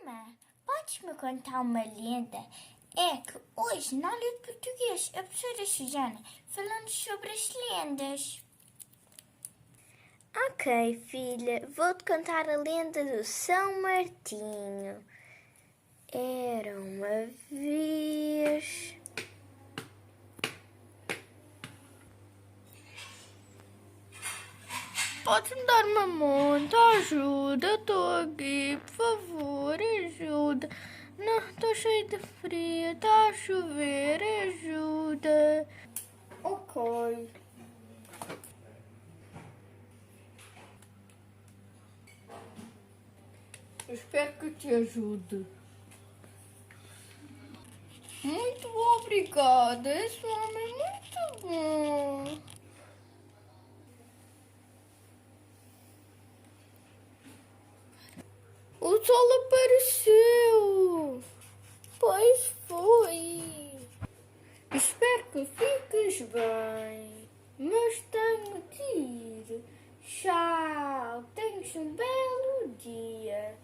Mamãe, podes-me contar uma lenda? É que hoje, na aula de português, a professora Susana falando sobre as lendas. Ok, filha, vou-te contar a lenda do São Martinho. Era uma vez... Podes-me dar uma monta? Ajuda, estou aqui, por favor, ajuda. Não, estou cheia de frio, está a chover, ajuda. Ok. Espero que te ajude. Muito obrigada, esse homem é muito bom. O sol apareceu. Pois foi. Espero que fiques bem. Mas tenho de ir. Tchau. Tenhas um belo dia.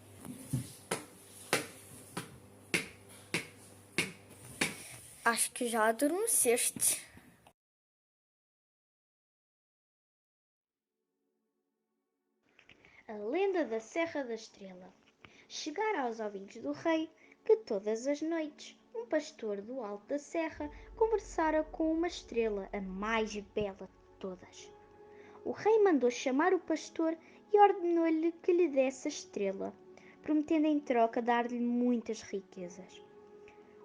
Acho que já adormeceste. A lenda da Serra da Estrela. Chegara aos ouvidos do rei que todas as noites um pastor do alto da serra conversara com uma estrela, a mais bela de todas. O rei mandou chamar o pastor e ordenou-lhe que lhe desse a estrela, prometendo em troca dar-lhe muitas riquezas.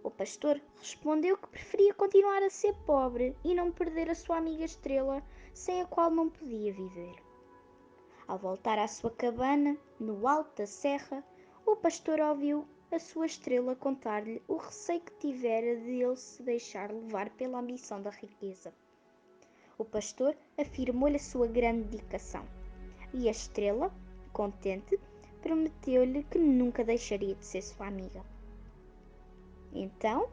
O pastor respondeu que preferia continuar a ser pobre e não perder a sua amiga estrela, sem a qual não podia viver. Ao voltar à sua cabana, no alto da serra, o pastor ouviu a sua estrela contar-lhe o receio que tivera de ele se deixar levar pela ambição da riqueza. O pastor afirmou-lhe a sua grande dedicação, e a estrela, contente, prometeu-lhe que nunca deixaria de ser sua amiga. Então,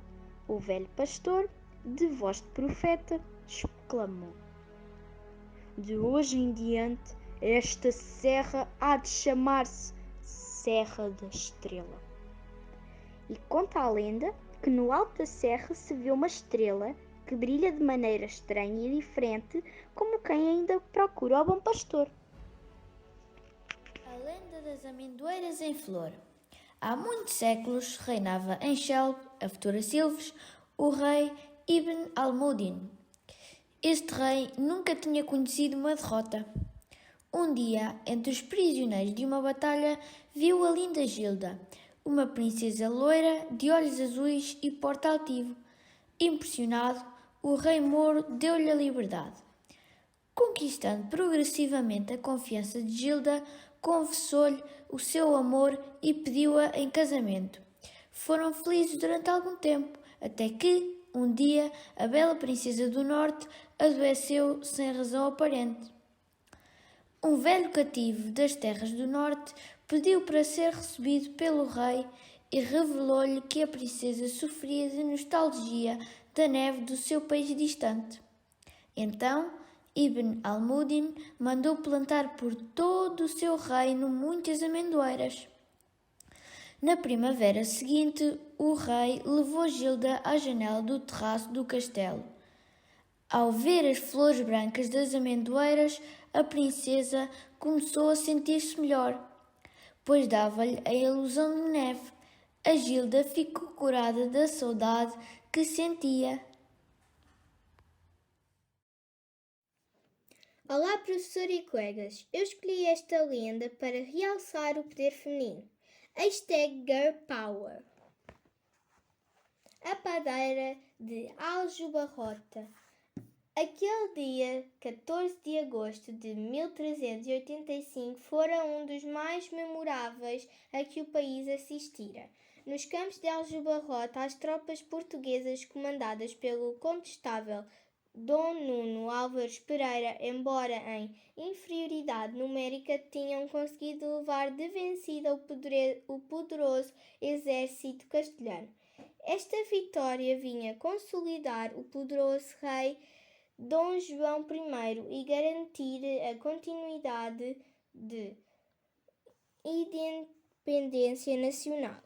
o velho pastor, de voz de profeta, exclamou: "De hoje em diante, esta serra há de chamar-se Serra da Estrela." E conta a lenda que no alto da serra se vê uma estrela que brilha de maneira estranha e diferente, como quem ainda procura o bom pastor. A lenda das amendoeiras em flor. Há muitos séculos reinava em Chelb, a futura Silves, o rei Ibn al-Mudin. Este rei nunca tinha conhecido uma derrota. Um dia, entre os prisioneiros de uma batalha, viu a linda Gilda, uma princesa loira de olhos azuis e porte altivo. Impressionado, o rei Moro deu-lhe a liberdade. Conquistando progressivamente a confiança de Gilda, confessou-lhe o seu amor e pediu-a em casamento. Foram felizes durante algum tempo, até que, um dia, a bela princesa do norte adoeceu sem razão aparente. Um velho cativo das terras do norte pediu para ser recebido pelo rei e revelou-lhe que a princesa sofria de nostalgia da neve do seu país distante. Então, Ibn al-Mudin mandou plantar por todo o seu reino muitas amendoeiras. Na primavera seguinte, o rei levou Gilda à janela do terraço do castelo. Ao ver as flores brancas das amendoeiras, a princesa começou a sentir-se melhor, pois dava-lhe a ilusão de neve. A Gilda ficou curada da saudade que sentia. Olá, professor e colegas. Eu escolhi esta lenda para realçar o poder feminino. Girl Power. A padeira de Aljubarrota. Aquele dia, 14 de agosto de 1385, fora um dos mais memoráveis a que o país assistira. Nos campos de Aljubarrota, as tropas portuguesas comandadas pelo condestável Dom Nuno Álvares Pereira, embora em inferioridade numérica, tinham conseguido levar de vencida o poderoso exército castelhano. Esta vitória vinha consolidar o poderoso rei Dom João I e garantir a continuidade de independência nacional.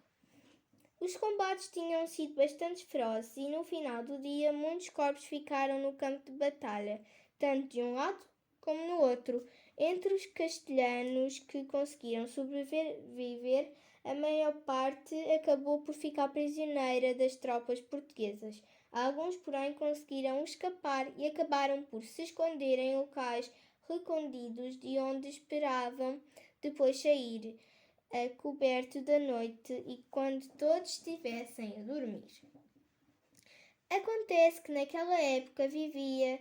Os combates tinham sido bastante ferozes e no final do dia muitos corpos ficaram no campo de batalha, tanto de um lado como no outro. Entre os castelhanos que conseguiram sobreviver, a maior parte acabou por ficar prisioneira das tropas portuguesas. Alguns, porém, conseguiram escapar e acabaram por se esconder em locais recônditos de onde esperavam depois sair, a coberto da noite e quando todos estivessem a dormir. Acontece que naquela época vivia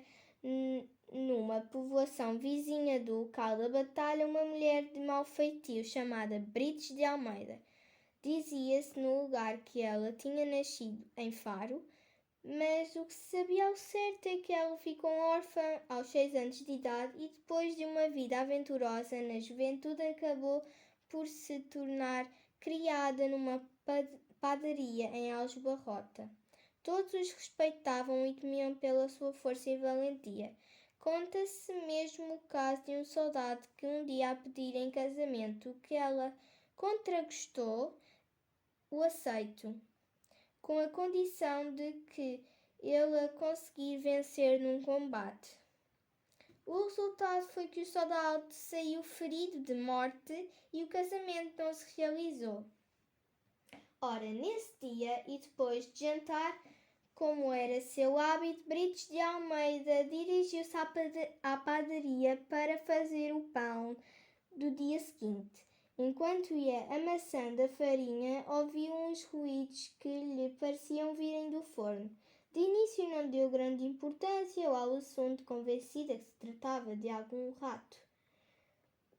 numa povoação vizinha do local da batalha uma mulher de mau feitio chamada Brites de Almeida. Dizia-se no lugar que ela tinha nascido em Faro, mas o que se sabia ao certo é que ela ficou órfã aos 6 anos de idade e depois de uma vida aventurosa na juventude acabou por se tornar criada numa padaria em Aljubarrota. Todos os respeitavam e temiam pela sua força e valentia. Conta-se mesmo o caso de um soldado que um dia a pedir em casamento que ela contragostou, o aceito, com a condição de que ele a conseguir vencer num combate. O resultado foi que o soldado saiu ferido de morte e o casamento não se realizou. Ora, nesse dia e depois de jantar, como era seu hábito, Brites de Almeida dirigiu-se à padaria para fazer o pão do dia seguinte. Enquanto ia amassando a farinha, ouviu uns ruídos que lhe pareciam virem do forno. De início não deu grande importância ao assunto, convencida que se tratava de algum rato,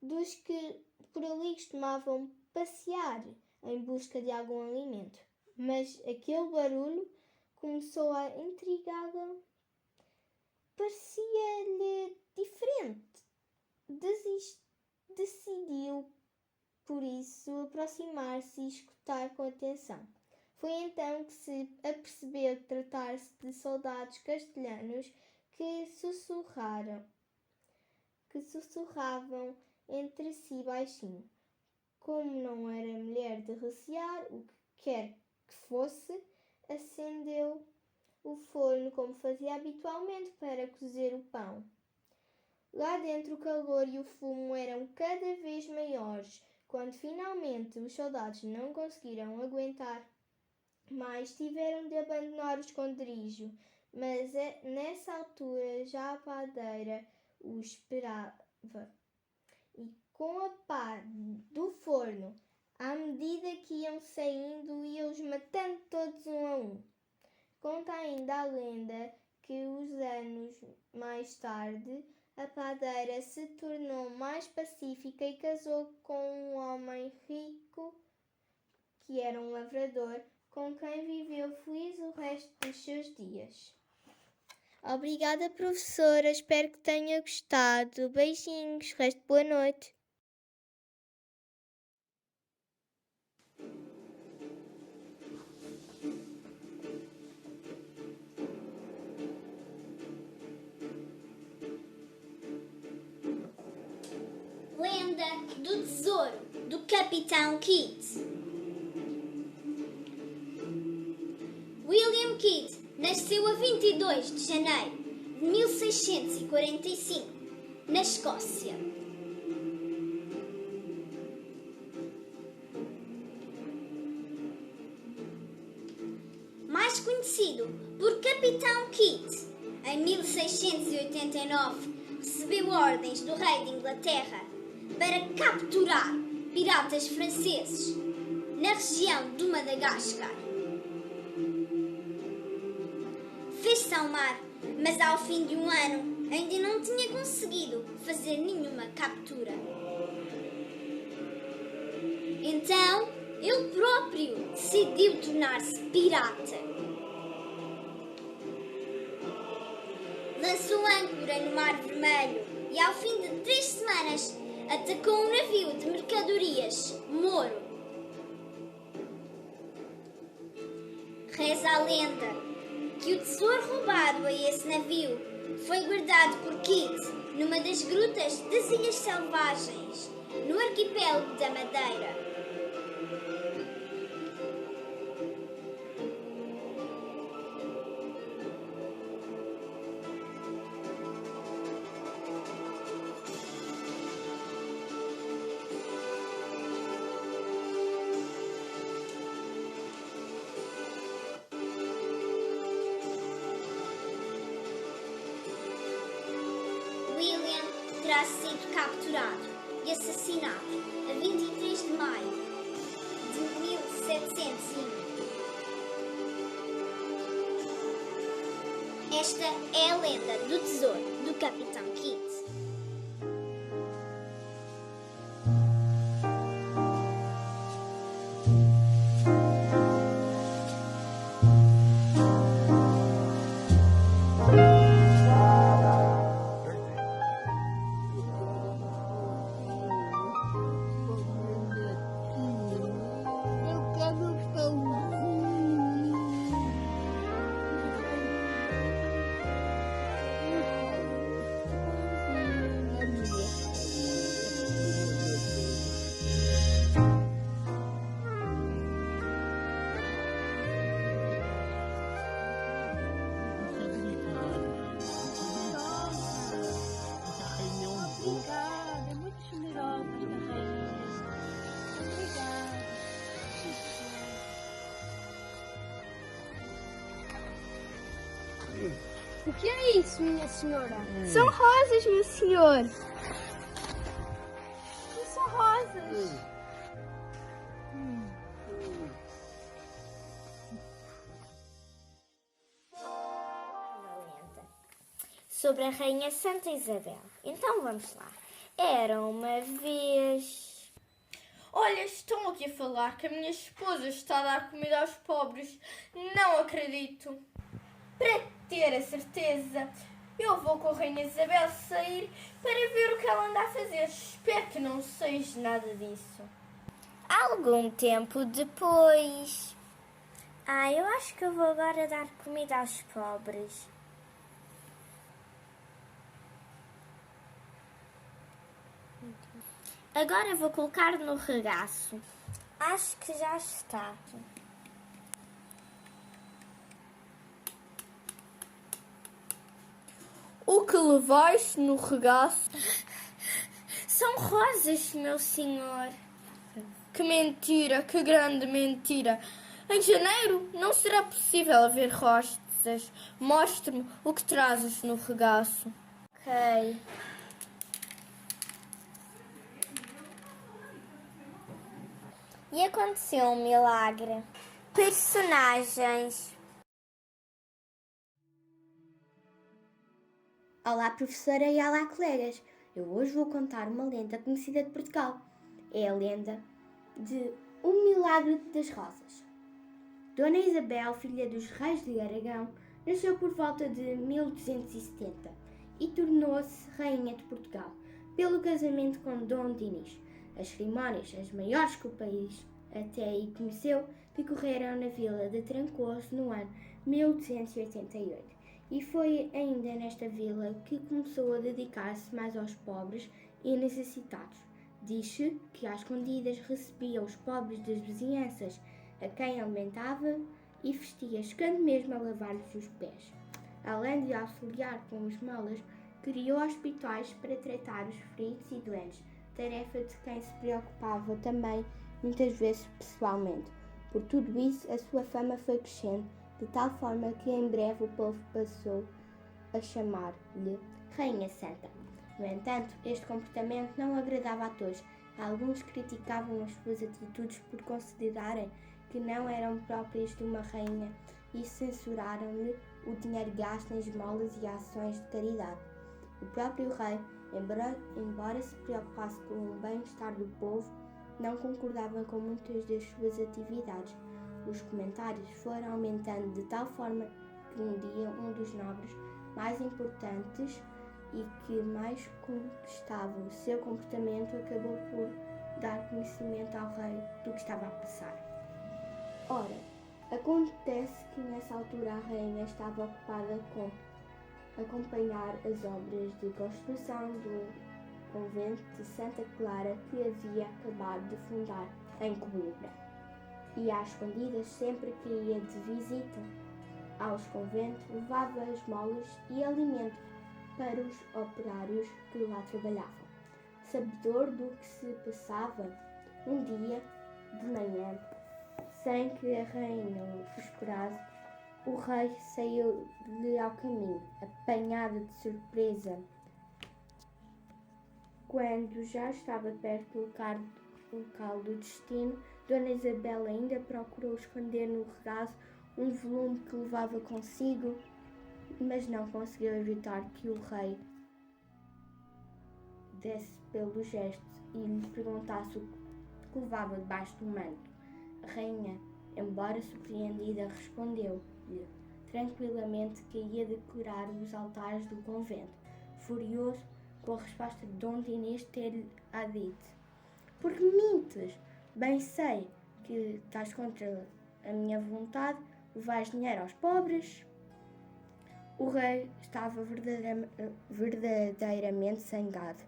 dos que por ali costumavam passear em busca de algum alimento. Mas aquele barulho começou a intrigá-la. Parecia-lhe diferente. Decidiu, por isso, aproximar-se e escutar com atenção. Foi então que se apercebeu de tratar-se de soldados castelhanos que sussurravam entre si baixinho. Como não era mulher de recear, o que quer que fosse, acendeu o forno como fazia habitualmente para cozer o pão. Lá dentro o calor e o fumo eram cada vez maiores. Quando finalmente os soldados não conseguiram aguentar mais, tiveram de abandonar o esconderijo, mas nessa altura já a padeira o esperava. E com a pá do forno, à medida que iam saindo, ia-os matando todos um a um. Conta ainda a lenda que uns anos mais tarde a padeira se tornou mais pacífica e casou com um homem rico que era um lavrador, com quem viveu feliz o resto dos seus dias. Obrigada, professora. Espero que tenha gostado. Beijinhos. Resto boa noite. Lenda do Tesouro, do Capitão Kidd. William Kidd nasceu a 22 de janeiro de 1645, na Escócia. Mais conhecido por Capitão Kidd, em 1689 recebeu ordens do rei de Inglaterra para capturar piratas franceses na região do Madagascar. Fez-se ao mar, mas ao fim de um ano ainda não tinha conseguido fazer nenhuma captura. Então, ele próprio decidiu tornar-se pirata. Lançou âncora no Mar Vermelho e, ao fim de 3 semanas, atacou um navio de mercadorias mouro. Reza a lenda que o tesouro roubado a esse navio foi guardado por Kidd numa das grutas das Ilhas Selvagens, no arquipélago da Madeira. terá sido capturado e assassinado a 23 de maio de 1701. Esta é a lenda do tesouro do Capitão Kidd. Obrigada, muito generosa da rainha. Obrigada. O que é isso, minha senhora? São rosas, meu senhor. São rosas. Sobre a Rainha Santa Isabel. Então vamos lá. Era uma vez... Olha, estão aqui a falar que a minha esposa está a dar comida aos pobres. Não acredito. Para ter a certeza, eu vou com a Rainha Isabel sair para ver o que ela anda a fazer. Espero que não seja nada disso. Algum tempo depois... eu acho que eu vou agora dar comida aos pobres. Agora vou colocar no regaço. Acho que já está. O que levaste no regaço? São rosas, meu senhor. Que mentira, que grande mentira. Em janeiro não será possível haver rosas. Mostre-me o que trazes no regaço. Ok. E aconteceu um milagre. Personagens. Olá, professora, e olá, colegas! Eu hoje vou contar uma lenda conhecida de Portugal. É a lenda de O Milagre das Rosas. Dona Isabel, filha dos reis de Aragão, nasceu por volta de 1270 e tornou-se rainha de Portugal pelo casamento com Dom Dinis. As cerimónias, as maiores que o país até aí conheceu, decorreram na vila de Trancoso no ano 1288. E foi ainda nesta vila que começou a dedicar-se mais aos pobres e necessitados. Diz-se que às escondidas recebia os pobres das vizinhanças, a quem alimentava e vestia, chegando mesmo a lavar-lhes os pés. Além de auxiliar com esmolas, criou hospitais para tratar os feridos e doentes, tarefa de quem se preocupava também, muitas vezes pessoalmente. Por tudo isso, a sua fama foi crescendo, de tal forma que em breve o povo passou a chamar-lhe Rainha Santa. No entanto, este comportamento não agradava a todos. Alguns criticavam as suas atitudes por considerarem que não eram próprias de uma rainha e censuraram-lhe o dinheiro gasto em esmolas e ações de caridade. O próprio rei, embora se preocupasse com o bem-estar do povo, não concordava com muitas das suas atividades. Os comentários foram aumentando de tal forma que um dia um dos nobres mais importantes e que mais contestava o seu comportamento acabou por dar conhecimento ao rei do que estava a passar. Ora, acontece que nessa altura a rainha estava ocupada com acompanhar as obras de construção do convento de Santa Clara que havia acabado de fundar em Coimbra. E às escondidas, sempre que ia de visita aos conventos, levava esmolas e alimento para os operários que lá trabalhavam. Sabedor do que se passava, um dia de manhã, sem que a rainha o esperasse, o rei saiu-lhe ao caminho, apanhado de surpresa. Quando já estava perto do local do destino, Dona Isabel ainda procurou esconder no regaço um volume que levava consigo, mas não conseguiu evitar que o rei desse pelo gesto e lhe perguntasse o que levava debaixo do manto. A rainha, embora surpreendida, respondeu-lhe tranquilamente que ia decorar os altares do convento, furioso com a resposta de Dona Inês ter-lhe dito: "Porque mintes? Bem sei que estás contra a minha vontade, levais dinheiro aos pobres." O rei estava verdadeiramente zangado,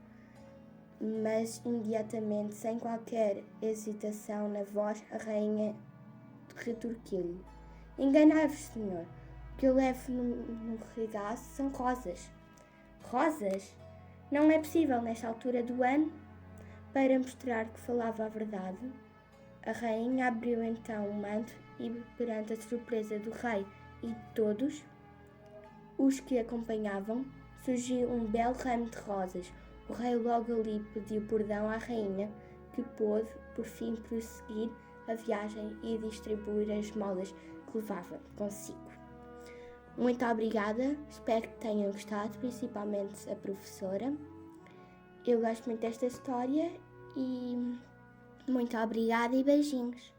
mas imediatamente, sem qualquer hesitação na voz, a rainha retorquiu-lhe: "Enganai-vos, senhor. O que eu levo no regaço são rosas." "Rosas? Não é possível nesta altura do ano?" Para mostrar que falava a verdade, a rainha abriu então o manto e, perante a surpresa do rei e de todos os que acompanhavam, surgiu um belo ramo de rosas. O rei logo ali pediu perdão à rainha, que pôde, por fim, prosseguir a viagem e distribuir as esmolas que levava consigo. Muito obrigada, espero que tenham gostado, principalmente a professora. Eu gosto muito desta história e muito obrigada e beijinhos.